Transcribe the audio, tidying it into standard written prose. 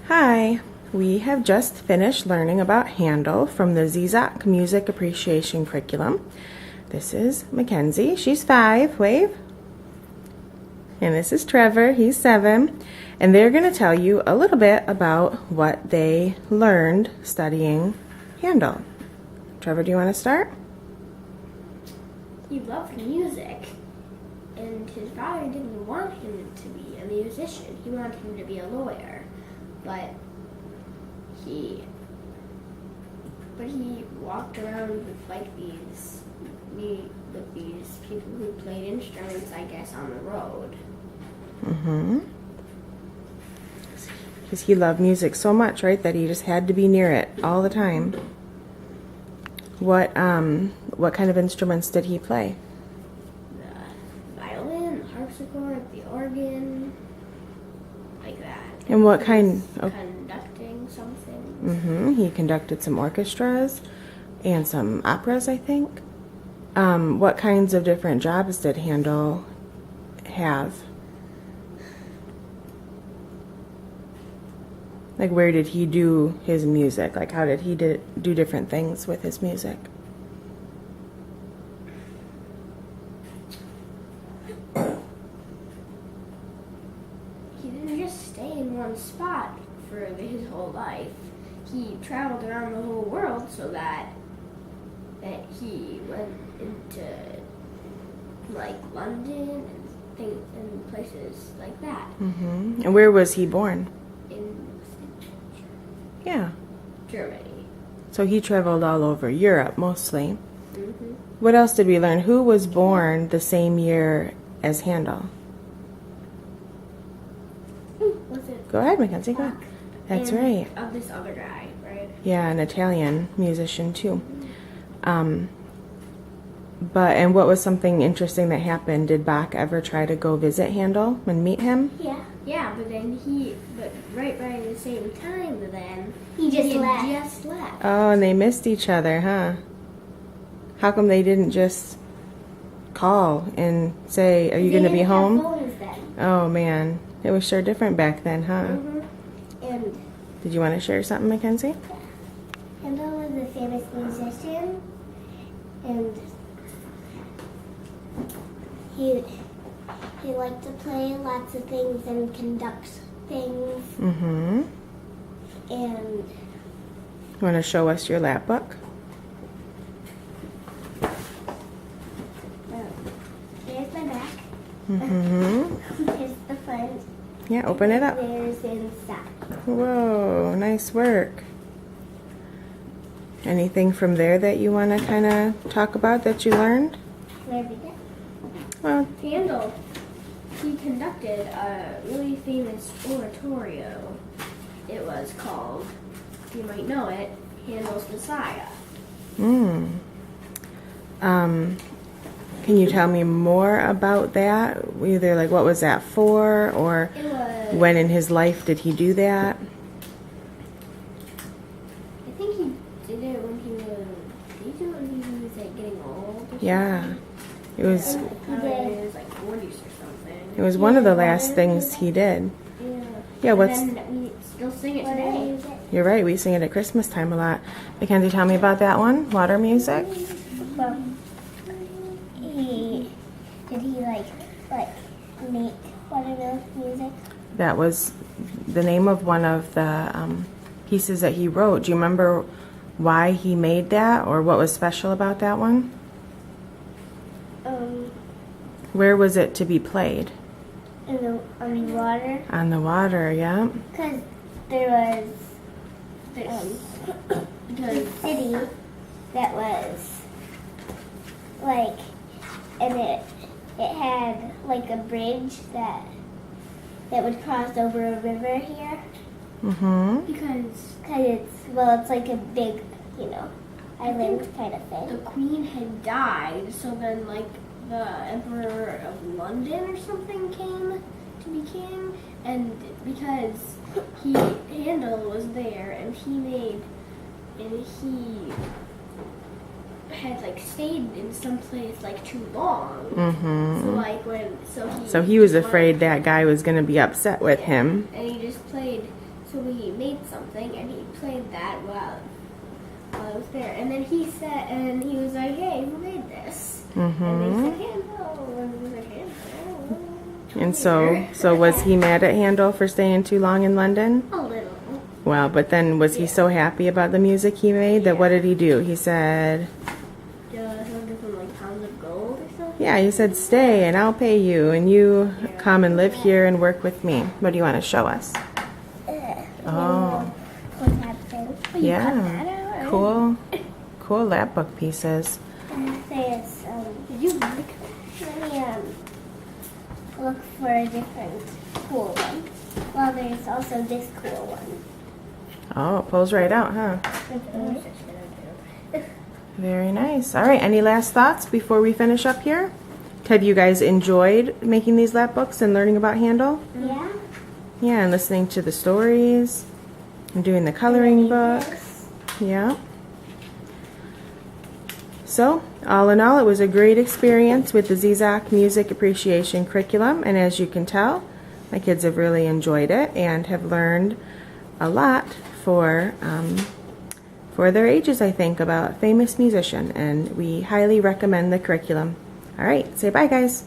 Hi, we have just finished learning about Handel from the Zeezok Music Appreciation Curriculum. This is Mackenzie, she's 5, wave. And this is Trevor, he's 7. And they're going to tell you a little bit about what they learned studying Handel. Trevor, do you want to start? He loved music, and his father didn't want him to be a musician. He wanted him to be a lawyer. But he walked around with these people who played instruments, I guess, on the road. Because he loved music so much, right, that he just had to be near it all the time. What kind of instruments did he play? The violin, the harpsichord, the organ, like that. And what kind? Conducting something. He conducted some orchestras and some operas, I think. What kinds of different jobs did Handel have? Like, where did he do his music? Like, how did he do different things with his music? He didn't just stay in one spot for his whole life. He traveled around the whole world so that he went into like London and places like that. And where was he born? Yeah. Germany. So he traveled all over Europe, mostly. What else did we learn? Who was born the same year as Handel? Was it? Go ahead, Mackenzie, go ahead. That's right. Of this other guy, right? Yeah, an Italian musician, too. And what was something interesting that happened? Did Bach ever try to go visit Handel and meet him? Yeah, but right by the same time, he just left. Oh, and they missed each other, huh? How come they didn't just call and say, are you going to be home? Oh, man. It was sure different back then, huh? And Did you want to share something, Mackenzie? Handel was a famous musician, and he liked to play lots of things and conduct things. And You want to show us your lap book? here's my back. Here's the front. Yeah, open it up. There's inside. Whoa, nice work. Anything from there that you want to kind of talk about that you learned? Can I read it? Well, Handel, he conducted a really famous oratorio. It was called, you might know it, Handel's Messiah. Can you tell me more about that? Either like what was that for, or when in his life did he do that? I think he did it when he was like getting old. Or Yeah, it was. something. He was like 40s or something. It was one of the last things he did. Yeah, what's? And then we still sing it today. You're right. We sing it at Christmas time a lot. Mackenzie, tell me about that one. Water music. Well, did he make watermelon music? That was the name of one of the pieces that he wrote. Do you remember why he made that, or what was special about that one? Where was it to be played? On the water. On the water, yeah. Because there was a city that was like, and it had like a bridge that would cross over a river here. Because It's like a big, island kind of thing. the queen had died, so then like the Emperor of London or something came to be king, and because Handel was there, and he had like stayed in some place like too long. So he So he was afraid that guy was going to be upset with him. and he just played So we made something, and he played that while I was there. And then he said, and he was like, "Hey, who made this?" And they said, "Handel." And we were like, "Handel." And so was he mad at Handel for staying too long in London? A little. Well, but then was he so happy about the music he made that what did he do? He said, He'll give him like pounds of gold or something. yeah, he said, stay and I'll pay you and you come and live here and work with me. What do you want to show us? Oh, What happened? yeah. Cool lap book pieces. There's Did you like? let me look for a different cool one. Well, there's also this cool one. Oh, it pulls right out, huh? Very nice. All right, any last thoughts before we finish up here? Have you guys enjoyed making these lap books and learning about Handel? Yeah. Yeah, and listening to the stories and doing the coloring books. Yeah. So, all in all, it was a great experience with the Zeezok Music Appreciation Curriculum, and as you can tell, my kids have really enjoyed it and have learned a lot for their ages, I think, about a famous musician, and we highly recommend the curriculum. All right, say bye, guys.